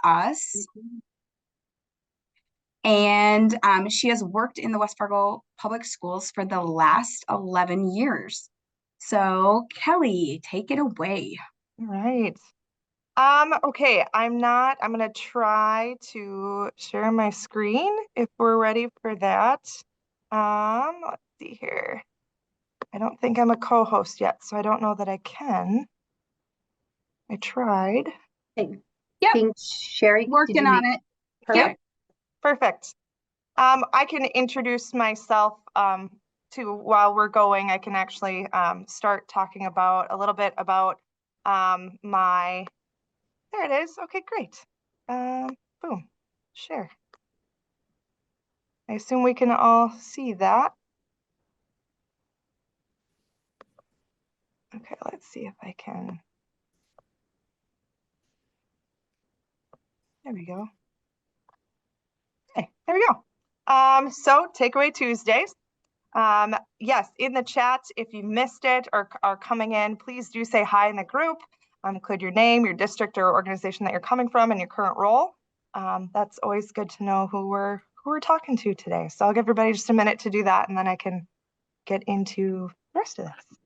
us. And she has worked in the West Fargo Public Schools for the last 11 years. So Kelly, take it away. All right. Okay, I'm gonna try to share my screen if we're ready for that. Let's see here. I don't think I'm a co-host yet, so I don't know that I can. I tried. Yep. Yep. Think Sherry, Working on it. Perfect. Yep. Perfect. I can introduce myself to while we're going. I can actually start talking about a little bit about my, there it is. Okay, great. Boom, share. I assume we can all see that. Okay, let's see if I can. There we go. Okay, there we go. So Takeaway Tuesdays. Yes, in the chat, if you missed it or are coming in, please do say hi in the group. Include your name, your district or organization that you're coming from, and your current role. That's always good to know who we're talking to today. So I'll give everybody just a minute to do that, and then I can get into the rest of this.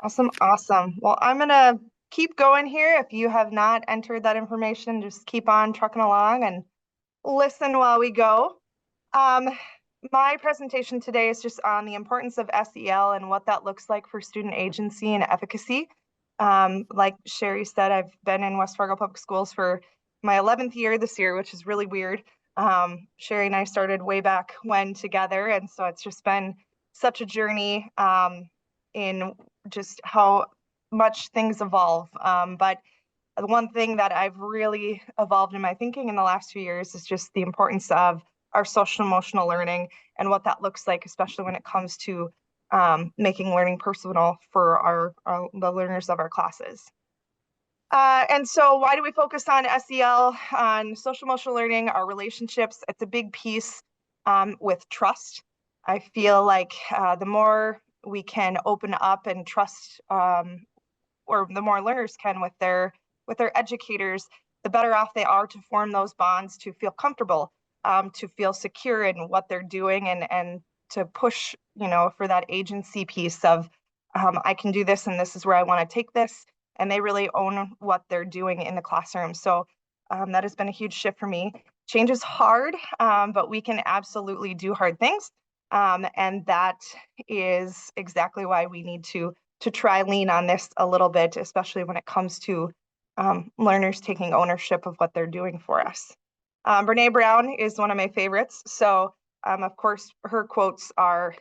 Awesome, awesome. Well, I'm gonna keep going here. If you have not entered that information, just keep on trucking along and listen while we go. My presentation today is just on the importance of SEL and what that looks like for student agency and efficacy. Like Sherry said, I've been in West Fargo Public Schools for my 11th year this year, which is really weird. Sherry and I started way back when together, and so it's just been such a journey in just how much things evolve. But the one thing that I've really evolved in my thinking in the last few years is just the importance of our social emotional learning and what that looks like, especially when it comes to making learning personal for the learners of our classes. And so why do we focus on SEL, on social emotional learning, our relationships? It's a big piece with trust. I feel like the more we can open up and trust, or the more learners can with their educators, the better off they are to form those bonds, to feel comfortable, to feel secure in what they're doing, and to push, for that agency piece of I can do this and this is where I want to take this, and they really own what they're doing in the classroom. So that has been a huge shift for me. Change is hard, but we can absolutely do hard things. And that is exactly why we need to try lean on this a little bit, especially when it comes to learners taking ownership of what they're doing for us. Brene Brown is one of my favorites. So of course, her quotes are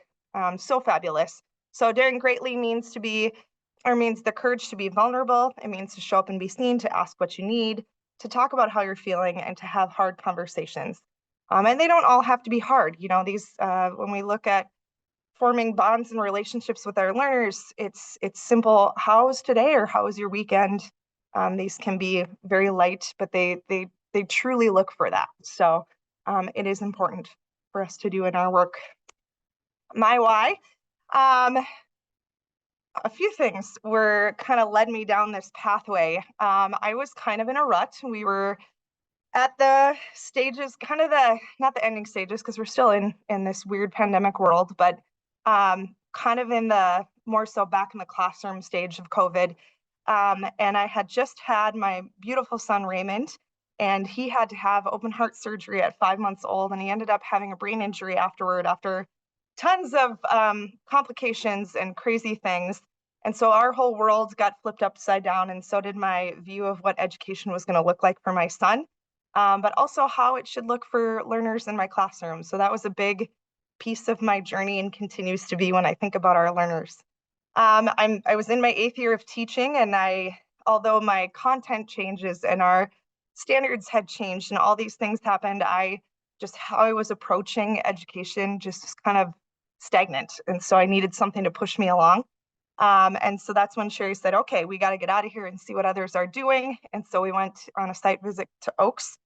so fabulous. So daring greatly means the courage to be vulnerable. It means to show up and be seen, to ask what you need, to talk about how you're feeling, and to have hard conversations. And they don't all have to be hard. These when we look at forming bonds and relationships with our learners, it's simple. How was today, or how was your weekend? These can be very light, but they truly look for that. So it is important for us to do in our work. My why. A few things were kind of led me down this pathway. I was kind of in a rut. We were at the stages, kind of not the ending stages, because we're still in this weird pandemic world, but kind of in the more so back in the classroom stage of COVID. And I had just had my beautiful son, Raymond, and he had to have open heart surgery at 5 months old. And he ended up having a brain injury afterward, after tons of complications and crazy things. And so our whole world got flipped upside down. And so did my view of what education was going to look like for my son, but also how it should look for learners in my classroom. So that was a big piece of my journey and continues to be when I think about our learners. I was in my 8th year of teaching, and although my content changes and our standards had changed and all these things happened, how I was approaching education just kind of stagnant. And so I needed something to push me along. And so that's when Sherry said, okay, we got to get out of here and see what others are doing. And so we went on a site visit to Oaks.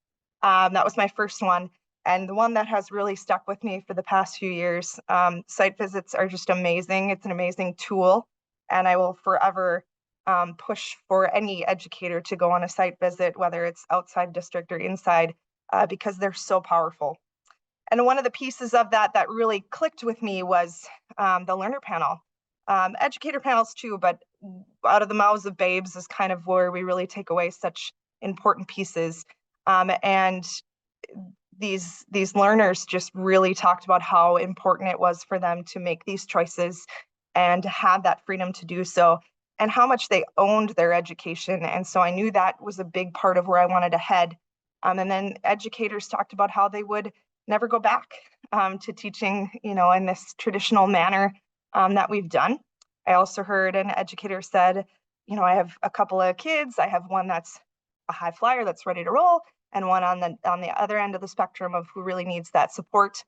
That was my first one. And the one that has really stuck with me for the past few years. Site visits are just amazing. It's an amazing tool. And I will forever push for any educator to go on a site visit, whether it's outside district or inside, because they're so powerful. And one of the pieces of that that really clicked with me was the learner panel. Educator panels too, but out of the mouths of babes is kind of where we really take away such important pieces. And these learners just really talked about how important it was for them to make these choices and to have that freedom to do so, and how much they owned their education. And so I knew that was a big part of where I wanted to head. And then educators talked about how they would never go back to teaching, in this traditional manner that we've done. I also heard an educator said, I have a couple of kids. I have one that's a high flyer that's ready to roll, and one on the other end of the spectrum of who really needs that support.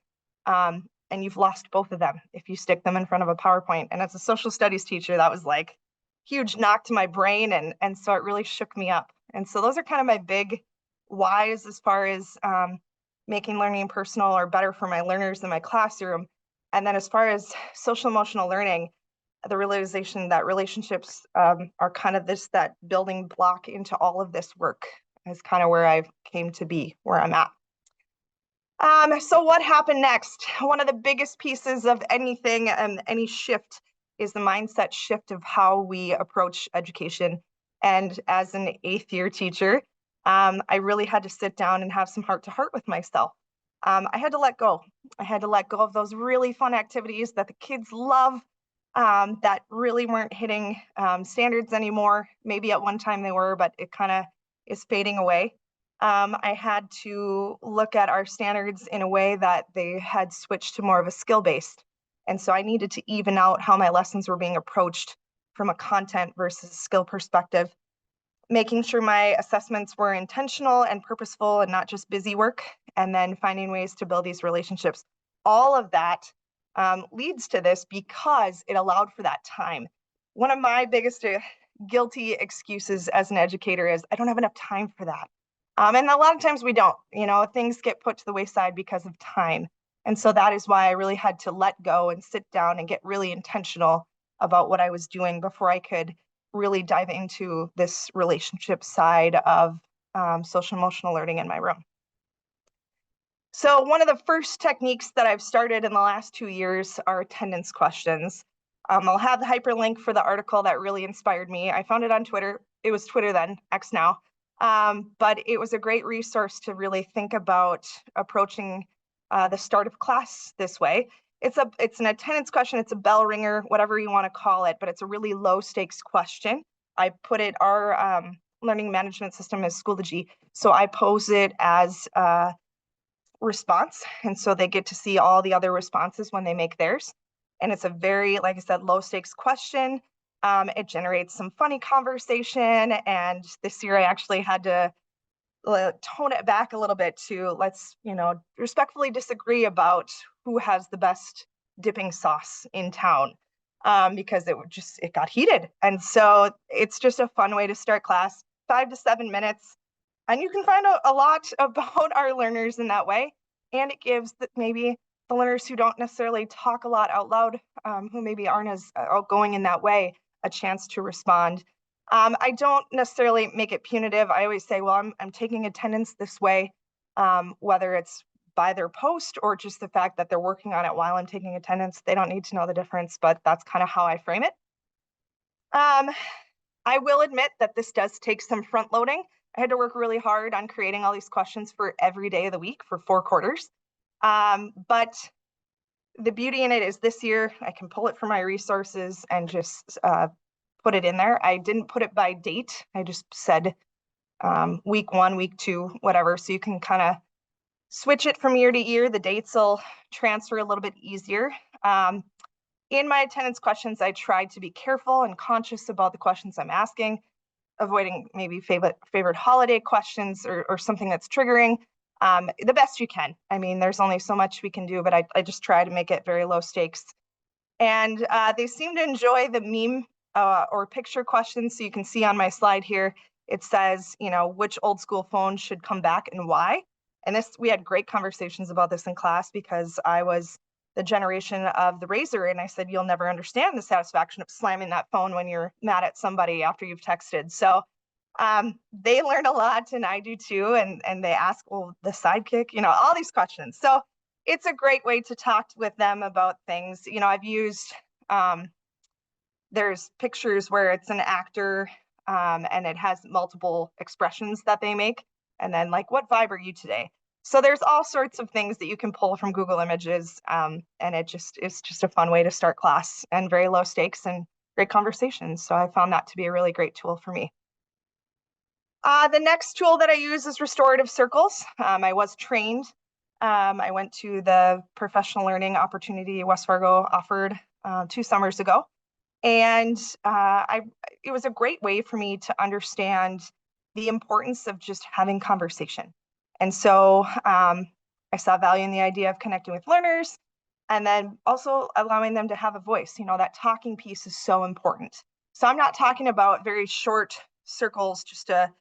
And you've lost both of them if you stick them in front of a PowerPoint. And as a social studies teacher, that was like huge knock to my brain. And so it really shook me up. And so those are kind of my big whys as far as making learning personal or better for my learners in my classroom. And then as far as social emotional learning, the realization that relationships are kind of that building block into all of this work is kind of where I've came to be, where I'm at. So what happened next? One of the biggest pieces of anything and any shift is the mindset shift of how we approach education. And as an 8th year teacher, I really had to sit down and have some heart to heart with myself. I had to let go. I had to let go of those really fun activities that the kids love, that really weren't hitting standards anymore. Maybe at one time they were, but it kind of is fading away. I had to look at our standards in a way that they had switched to more of a skill-based. And so I needed to even out how my lessons were being approached from a content versus skill perspective, making sure my assessments were intentional and purposeful and not just busy work, and then finding ways to build these relationships. All of that leads to this because it allowed for that time. One of my biggest guilty excuses as an educator is I don't have enough time for that. And a lot of times we don't, things get put to the wayside because of time. And so that is why I really had to let go and sit down and get really intentional about what I was doing before I could really dive into this relationship side of social emotional learning in my room. So one of the first techniques that I've started in the last 2 years are attendance questions. I'll have the hyperlink for the article that really inspired me. I found it on Twitter. It was Twitter then, X now. But it was a great resource to really think about approaching the start of class this way. It's an attendance question. It's a bell ringer, whatever you want to call it, but it's a really low stakes question. I put it, our learning management system is Schoology. So I pose it as a response. And so they get to see all the other responses when they make theirs. And it's a very, like I said, low stakes question. It generates some funny conversation. And this year I actually had to tone it back a little bit to let's, respectfully disagree about who has the best dipping sauce in town, because it got heated. And so it's just a fun way to start class, 5 to 7 minutes. And you can find out a lot about our learners in that way. And it gives maybe the learners who don't necessarily talk a lot out loud, who maybe aren't as outgoing in that way, a chance to respond. I don't necessarily make it punitive. I always say, well, I'm taking attendance this way, whether it's by their post or just the fact that they're working on it while I'm taking attendance. They don't need to know the difference, but that's kind of how I frame it. I will admit that this does take some front loading. I had to work really hard on creating all these questions for every day of the week for 4 quarters. But the beauty in it is this year I can pull it from my resources and just put it in there. I didn't put it by date. I just said week 1, week 2, whatever. So you can kind of switch it from year to year. The dates will transfer a little bit easier. In my attendance questions, I tried to be careful and conscious about the questions I'm asking, avoiding maybe favorite holiday questions or something that's triggering, the best you can. I mean, there's only so much we can do, but I just try to make it very low stakes. And they seem to enjoy the meme or picture questions. So you can see on my slide here, it says, which old school phone should come back and why. And we had great conversations about this in class because I was the generation of the razor. And I said, you'll never understand the satisfaction of slamming that phone when you're mad at somebody after you've texted. So they learn a lot, and I do too. And they ask, well, the sidekick, all these questions. So it's a great way to talk with them about things. I've used, there's pictures where it's an actor and it has multiple expressions that they make. And then like, what vibe are you today? So there's all sorts of things that you can pull from Google Images. And it's just a fun way to start class and very low stakes and great conversations. So I found that to be a really great tool for me. The next tool that I use is restorative circles. I was trained. I went to the professional learning opportunity West Fargo offered 2 summers ago. And it was a great way for me to understand the importance of just having conversation. And so I saw value in the idea of connecting with learners and then also allowing them to have a voice. That talking piece is so important. So I'm not talking about very short circles just to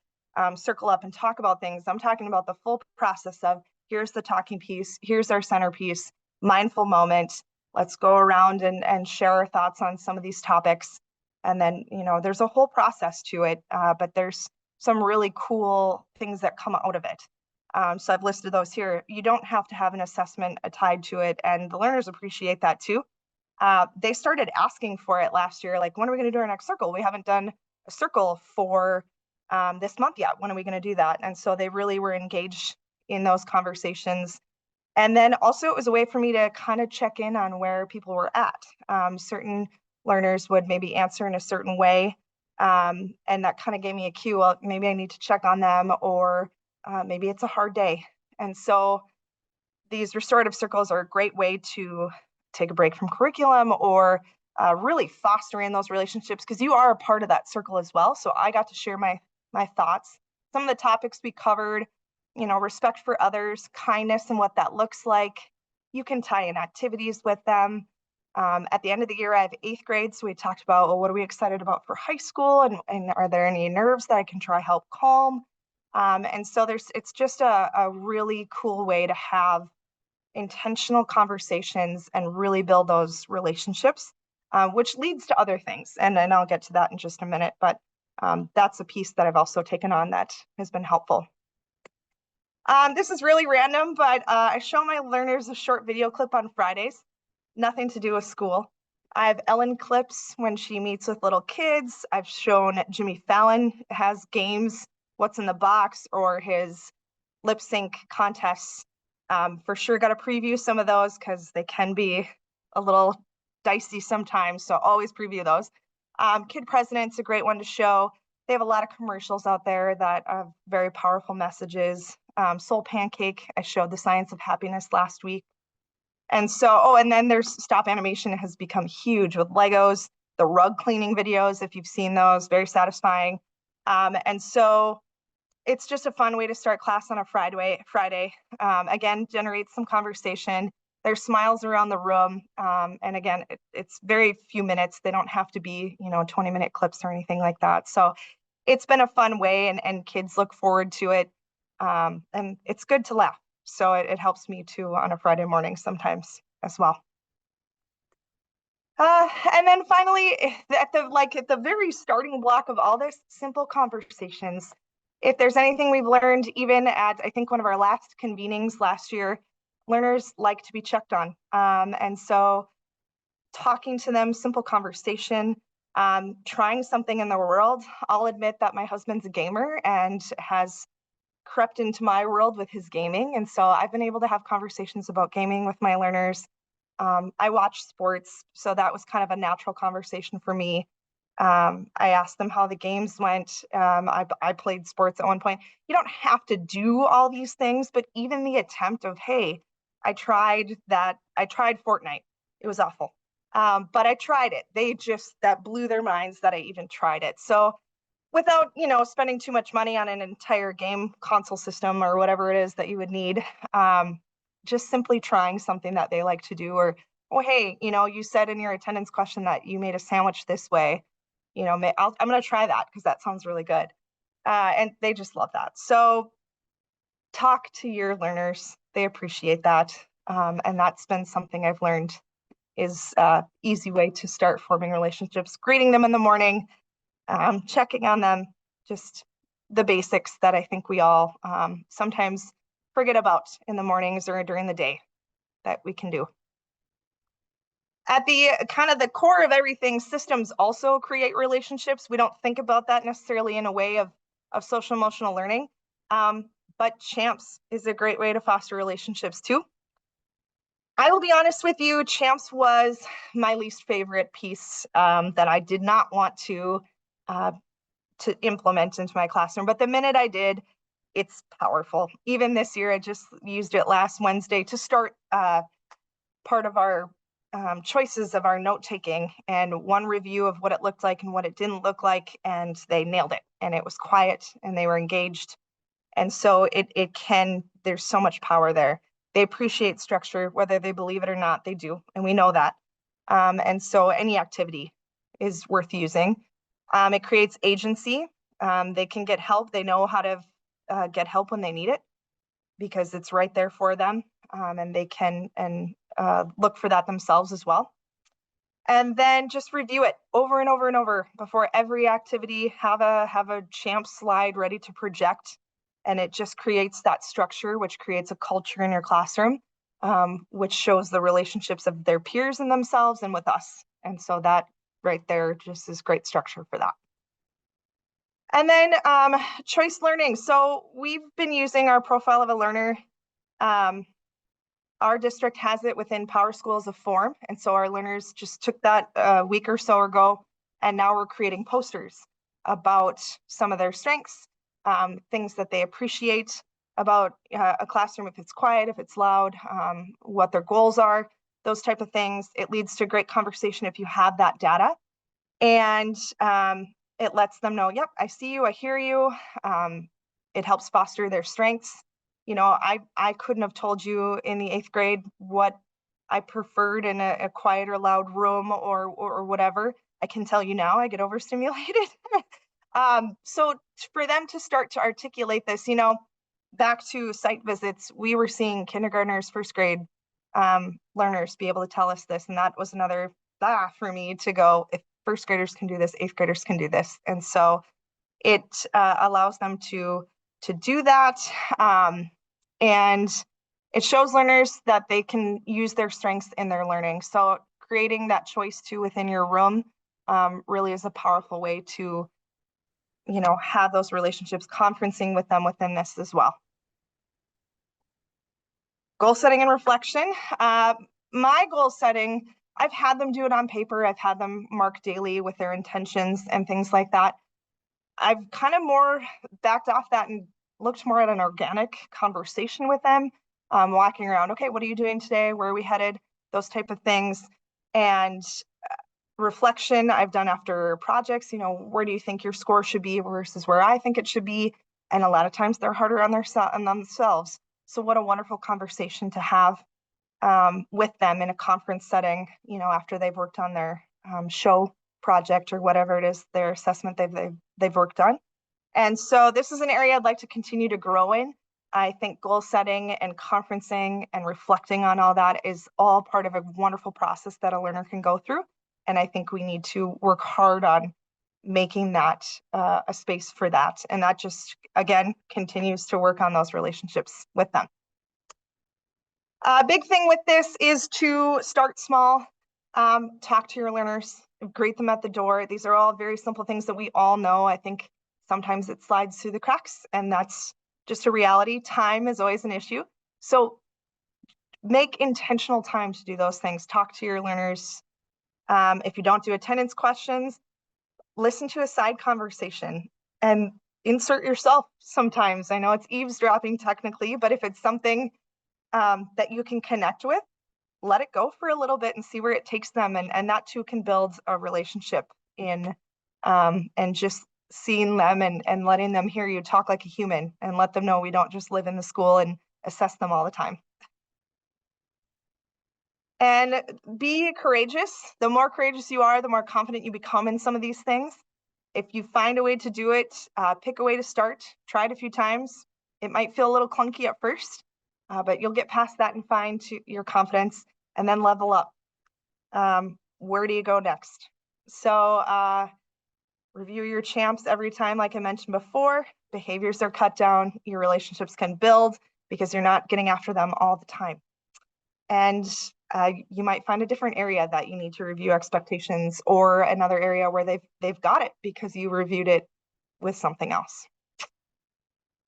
circle up and talk about things. I'm talking about the full process of here's the talking piece, here's our centerpiece, mindful moment. Let's go around and share our thoughts on some of these topics. And then, there's a whole process to it, but there's some really cool things that come out of it. So I've listed those here. You don't have to have an assessment tied to it, and the learners appreciate that too. They started asking for it last year, like, when are we going to do our next circle? We haven't done a circle for this month yet. When are we going to do that? And so they really were engaged in those conversations. And then also it was a way for me to kind of check in on where people were at. Certain learners would maybe answer in a certain way. And that kind of gave me a cue. Well, maybe I need to check on them, or maybe it's a hard day. And so these restorative circles are a great way to take a break from curriculum or really fostering those relationships, because you are a part of that circle as well. So I got to share my thoughts. Some of the topics we covered, respect for others, kindness and what that looks like. You can tie in activities with them. At the end of the year, I have 8th grade. So we talked about, well, what are we excited about for high school? And are there any nerves that I can try help calm? And so it's just a really cool way to have intentional conversations and really build those relationships, which leads to other things. And then I'll get to that in just a minute. But that's a piece that I've also taken on that has been helpful. This is really random, but I show my learners a short video clip on Fridays, nothing to do with school. I have Ellen clips when she meets with little kids. I've shown Jimmy Fallon has games, what's in the box, or his lip sync contests. For sure got to preview some of those because they can be a little dicey sometimes, so always preview those. Kid President's a great one to show. They have a lot of commercials out there that have very powerful messages. Soul Pancake, I showed the science of happiness last week. And so, and then there's stop animation has become huge with Legos, the rug cleaning videos, if you've seen those, very satisfying. And so it's just a fun way to start class on a Friday. Again, generate some conversation. There's smiles around the room. And again, it's very few minutes. They don't have to be, 20-minute clips or anything like that. So it's been a fun way, and kids look forward to it. And it's good to laugh. So it helps me too on a Friday morning sometimes as well. And then finally, at the very starting block of all this, simple conversations. If there's anything we've learned, even at, I think, one of our last convenings last year, learners like to be checked on. And so talking to them, simple conversation, trying something in the world. I'll admit that my husband's a gamer and has crept into my world with his gaming. And so I've been able to have conversations about gaming with my learners. I watch sports, so that was kind of a natural conversation for me. I asked them how the games went. I played sports at one point. You don't have to do all these things, but even the attempt of, hey, I tried that. I tried Fortnite. It was awful. But I tried it. That blew their minds that I even tried it. So without, spending too much money on an entire game console system or whatever it is that you would need, um, just simply trying something that they like to do. Or, oh, hey, you said in your attendance question that you made a sandwich this way. I'm going to try that because that sounds really good. And they just love that. So talk to your learners. They appreciate that. And that's been something I've learned is easy way to start forming relationships, greeting them in the morning, checking on them, just the basics that I think we all sometimes forget about in the mornings or during the day that we can do. At the kind of the core of everything, systems also create relationships. We don't think about that necessarily in a way of social emotional learning, but Champs is a great way to foster relationships too. I will be honest with you, Champs was my least favorite piece that I did not want to implement into my classroom. But the minute I did, it's powerful. Even this year, I just used it last Wednesday to start part of our choices of our note taking and one review of what it looked like and what it didn't look like. And they nailed it. And it was quiet and they were engaged. And so there's so much power there. They appreciate structure, whether they believe it or not, they do. And we know that. And so any activity is worth using. It creates agency. They can get help. They know how to get help when they need it because it's right there for them. And they can look for that themselves as well. And then just review it over and over and over before every activity. Have a champ slide ready to project. And it just creates that structure, which creates a culture in your classroom, which shows the relationships of their peers and themselves and with us. And so that right there just is great structure for that. And then choice learning. So we've been using our profile of a learner. Our district has it within Power School as a form. And so our learners just took that a week or so ago. And now we're creating posters about some of their strengths, things that they appreciate about a classroom, if it's quiet, if it's loud, what their goals are, those type of things. It leads to great conversation if you have that data. And it lets them know, yep, I see you, I hear you. It helps foster their strengths. I couldn't have told you in the 8th grade what I preferred in a quiet or loud room or whatever. I can tell you now, I get overstimulated. So for them to start to articulate this, back to site visits, we were seeing kindergartners, 1st grade learners be able to tell us this. And that was another for me to go, if 1st graders can do this, 8th graders can do this. And so it allows them to do that. And it shows learners that they can use their strengths in their learning. So creating that choice too within your room really is a powerful way to, have those relationships, conferencing with them within this as well. Goal setting and reflection. My goal setting, I've had them do it on paper. I've had them mark daily with their intentions and things like that. I've kind of more backed off that and looked more at an organic conversation with them, walking around, okay, what are you doing today? Where are we headed? Those type of things. And reflection I've done after projects, where do you think your score should be versus where I think it should be? And a lot of times they're harder on themselves. So what a wonderful conversation to have with them in a conference setting, after they've worked on their show project or whatever it is, their assessment they've worked on. And so this is an area I'd like to continue to grow in. I think goal setting and conferencing and reflecting on all that is all part of a wonderful process that a learner can go through. And I think we need to work hard on making that a space for that. And that just, again, continues to work on those relationships with them. A big thing with this is to start small, talk to your learners, greet them at the door. These are all very simple things that we all know. I think sometimes it slides through the cracks, and that's just a reality. Time is always an issue. So make intentional time to do those things. Talk to your learners. If you don't do attendance questions, listen to a side conversation and insert yourself sometimes. I know it's eavesdropping technically, but if it's something that you can connect with, let it go for a little bit and see where it takes them. And that too can build a relationship in and just seeing them and letting them hear you talk like a human and let them know we don't just live in the school and assess them all the time. And be courageous. The more courageous you are, the more confident you become in some of these things. If you find a way to do it, pick a way to start. Try it a few times. It might feel a little clunky at first, but you'll get past that and find your confidence and then level up. Where do you go next? So review your champs every time, like I mentioned before. Behaviors are cut down. Your relationships can build because you're not getting after them all the time. And you might find a different area that you need to review expectations, or another area where they've got it because you reviewed it with something else.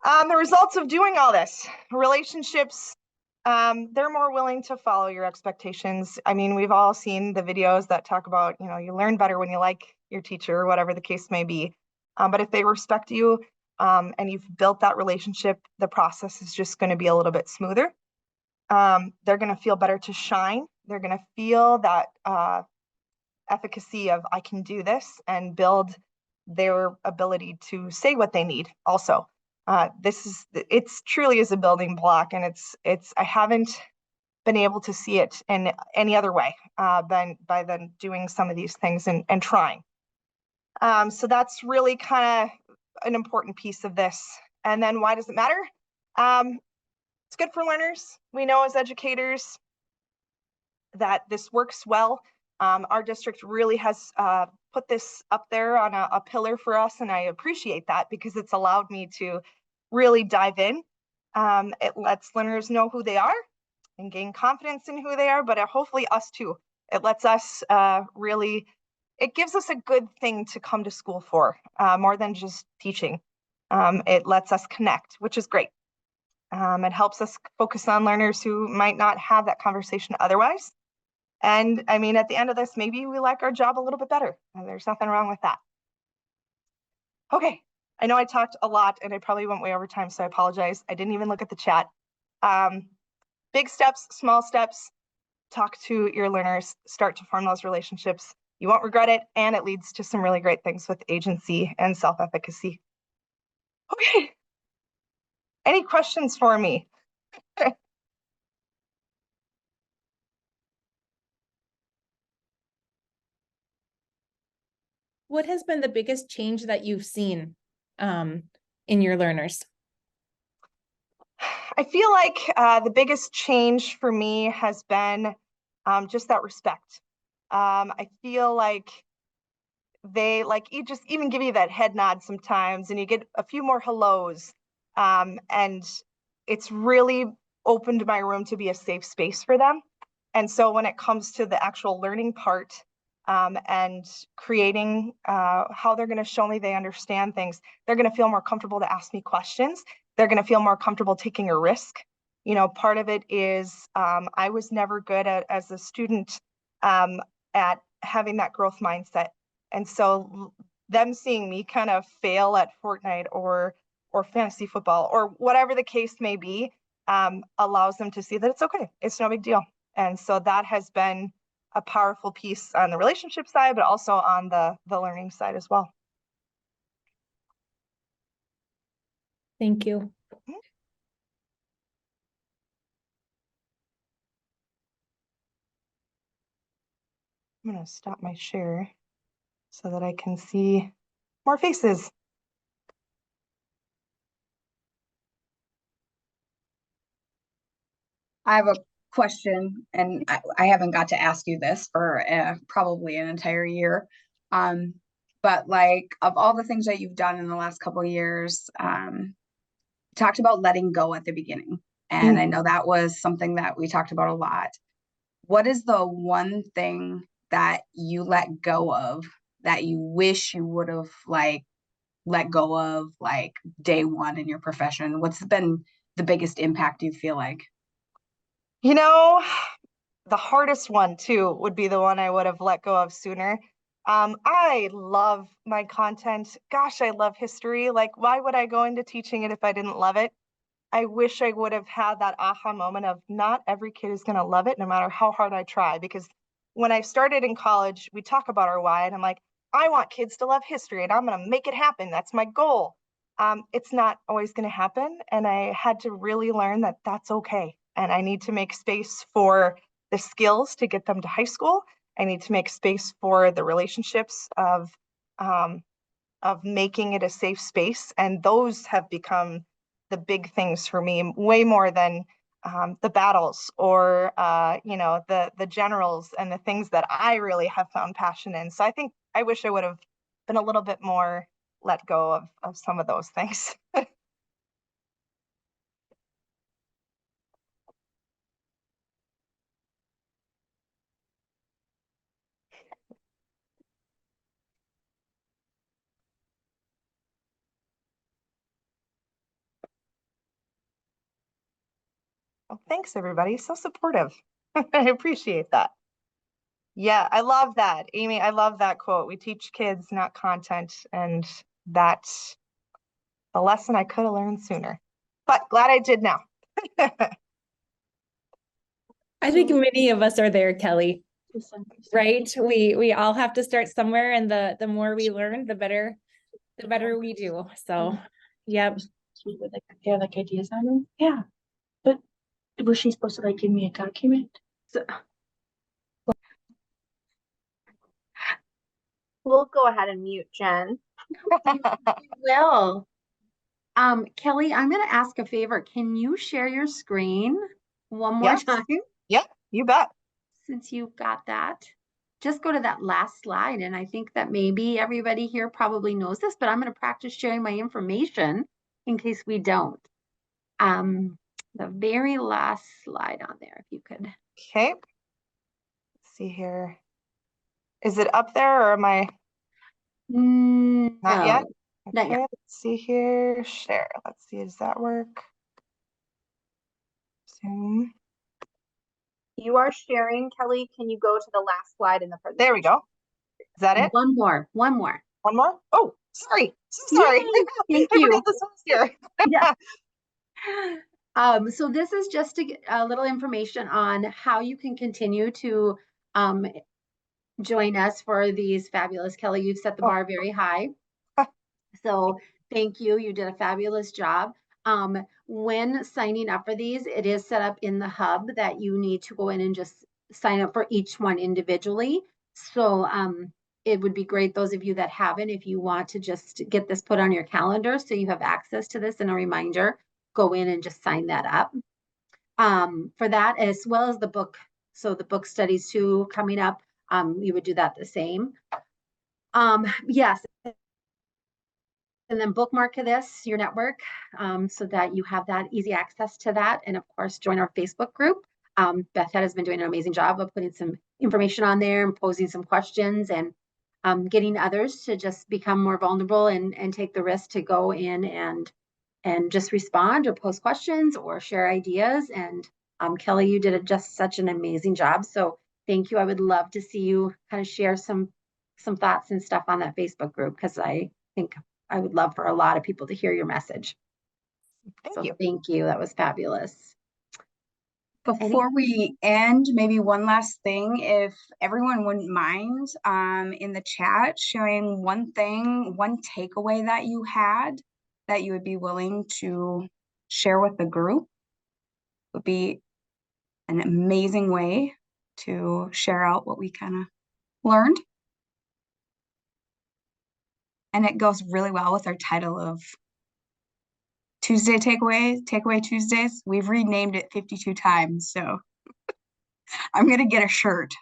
The results of doing all this, relationships, they're more willing to follow your expectations. I mean, we've all seen the videos that talk about, you learn better when you like your teacher, or whatever the case may be. But if they respect you and you've built that relationship, the process is just going to be a little bit smoother. They're going to feel better to shine. They're going to feel that efficacy of I can do this, and build their ability to say what they need also. It's truly is a building block, and I haven't been able to see it in any other way than by then doing some of these things and trying. So that's really kind of an important piece of this. And then why does it matter? It's good for learners. We know as educators that this works well. Our district really has put this up there on a pillar for us, and I appreciate that because it's allowed me to really dive in. It lets learners know who they are and gain confidence in who they are, but hopefully us too. It lets us it gives us a good thing to come to school for, more than just teaching. It lets us connect, which is great. It helps us focus on learners who might not have that conversation otherwise. And I mean, at the end of this, maybe we like our job a little bit better. And there's nothing wrong with that. Okay, I know I talked a lot and I probably went way over time, so I apologize. I didn't even look at the chat. Big steps, small steps, talk to your learners, start to form those relationships. You won't regret it, and it leads to some really great things with agency and self-efficacy. Okay, any questions for me? What has been the biggest change that you've seen in your learners? I feel like the biggest change for me has been just that respect. I feel like they you just even give you that head nod sometimes, and you get a few more hellos. And it's really opened my room to be a safe space for them. And so when it comes to the actual learning part, and creating how they're going to show me they understand things, they're going to feel more comfortable to ask me questions. They're going to feel more comfortable taking a risk. Part of it is I was never good as a student at having that growth mindset. And so them seeing me kind of fail at Fortnite or fantasy football or whatever the case may be, allows them to see that it's okay. It's no big deal. And so that has been a powerful piece on the relationship side, but also on the learning side as well. Thank you. I'm going to stop my share so that I can see more faces. I have a question, and I haven't got to ask you this for probably an entire year. But like, of all the things that you've done in the last couple of years, talked about letting go at the beginning. And I know that was something that we talked about a lot. What is the one thing that you let go of that you wish you would have let go of day one in your profession? What's been the biggest impact you feel like? The hardest one too would be the one I would have let go of sooner. I love my content. Gosh, I love history. Like, why would I go into teaching it if I didn't love it? I wish I would have had that aha moment of not every kid is going to love it no matter how hard I try. Because when I started in college, we talk about our why, and I'm like, I want kids to love history and I'm going to make it happen. That's my goal. It's not always going to happen. And I had to really learn that that's okay. And I need to make space for the skills to get them to high school. I need to make space for the relationships of making it a safe space. And those have become the big things for me, way more than the battles or the generals and the things that I really have found passion in. So I think I wish I would have been a little bit more let go of some of those things. Well, thanks everybody. So supportive. I appreciate that. Yeah, I love that. Amy, I love that quote. We teach kids, not content. And that's a lesson I could have learned sooner. But glad I did now. I think many of us are there, Kelly, right? We all have to start somewhere, and the more we learn, the better we do. So, yep. With like ideas on them. Yeah. But was she supposed to like give me a document? So We'll go ahead and mute Jen. Will. Kelly, I'm going to ask a favor. Can you share your screen one more Yes. time Yeah, you bet. since you've got that? Just go to that last slide. And I think that maybe everybody here probably knows this, but I'm going to practice sharing my information in case we don't. The very last slide on there, if you could. Okay. Let's see here. Is it up there or am I not yet? Not Okay, yet. let's see here. Share. Let's see, does that work? Zoom. You are sharing, Kelly. Can you go to the last slide in the presentation? There we go. Is that it? One more. One more. One more? Oh, sorry. So sorry. Thank I you. forgot this was here. Yeah. So this is just to get a little information on how you can continue to join us for these fabulous, Kelly, you've set the bar very high. So thank you. You did a fabulous job. When signing up for these, it is set up in the hub that you need to go in and just sign up for each one individually. So it would be great, those of you that haven't, if you want to just get this put on your calendar so you have access to this and a reminder, go in and just sign that up. For that, as well as the book. So the book studies too coming up, you would do that the same. Yes. And then bookmark this, your network, so that you have that easy access to that. And of course, join our Facebook group. Beth has been doing an amazing job of putting some information on there and posing some questions and getting others to just become more vulnerable and take the risk to go in and just respond or post questions or share ideas. And Kelly, you did just such an amazing job. So thank you. I would love to see you kind of share some thoughts and stuff on that Facebook group, because I think I would love for a lot of people to hear your message. Thank you. Thank you. That was fabulous. Before we end, maybe one last thing, if everyone wouldn't mind, in the chat, sharing one thing, one takeaway that you had that you would be willing to share with the group, would be an amazing way to share out what we kind of learned. And it goes really well with our title of Tuesday Takeaway Tuesdays. We've renamed it 52 times, so I'm gonna get a shirt.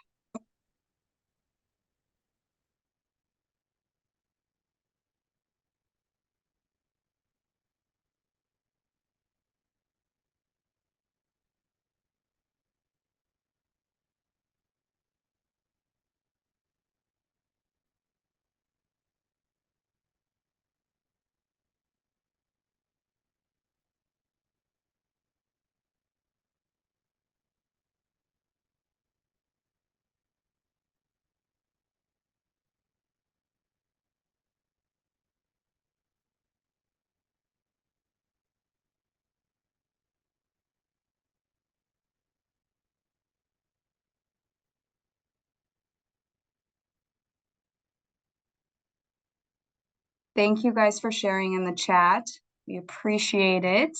Thank you guys for sharing in the chat. We appreciate it.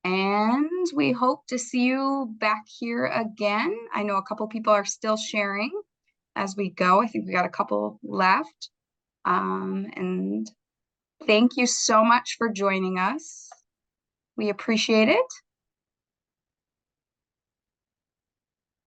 And we hope to see you back here again. I know a couple people are still sharing as we go. I think we got a couple left. And thank you so much for joining us. We appreciate it.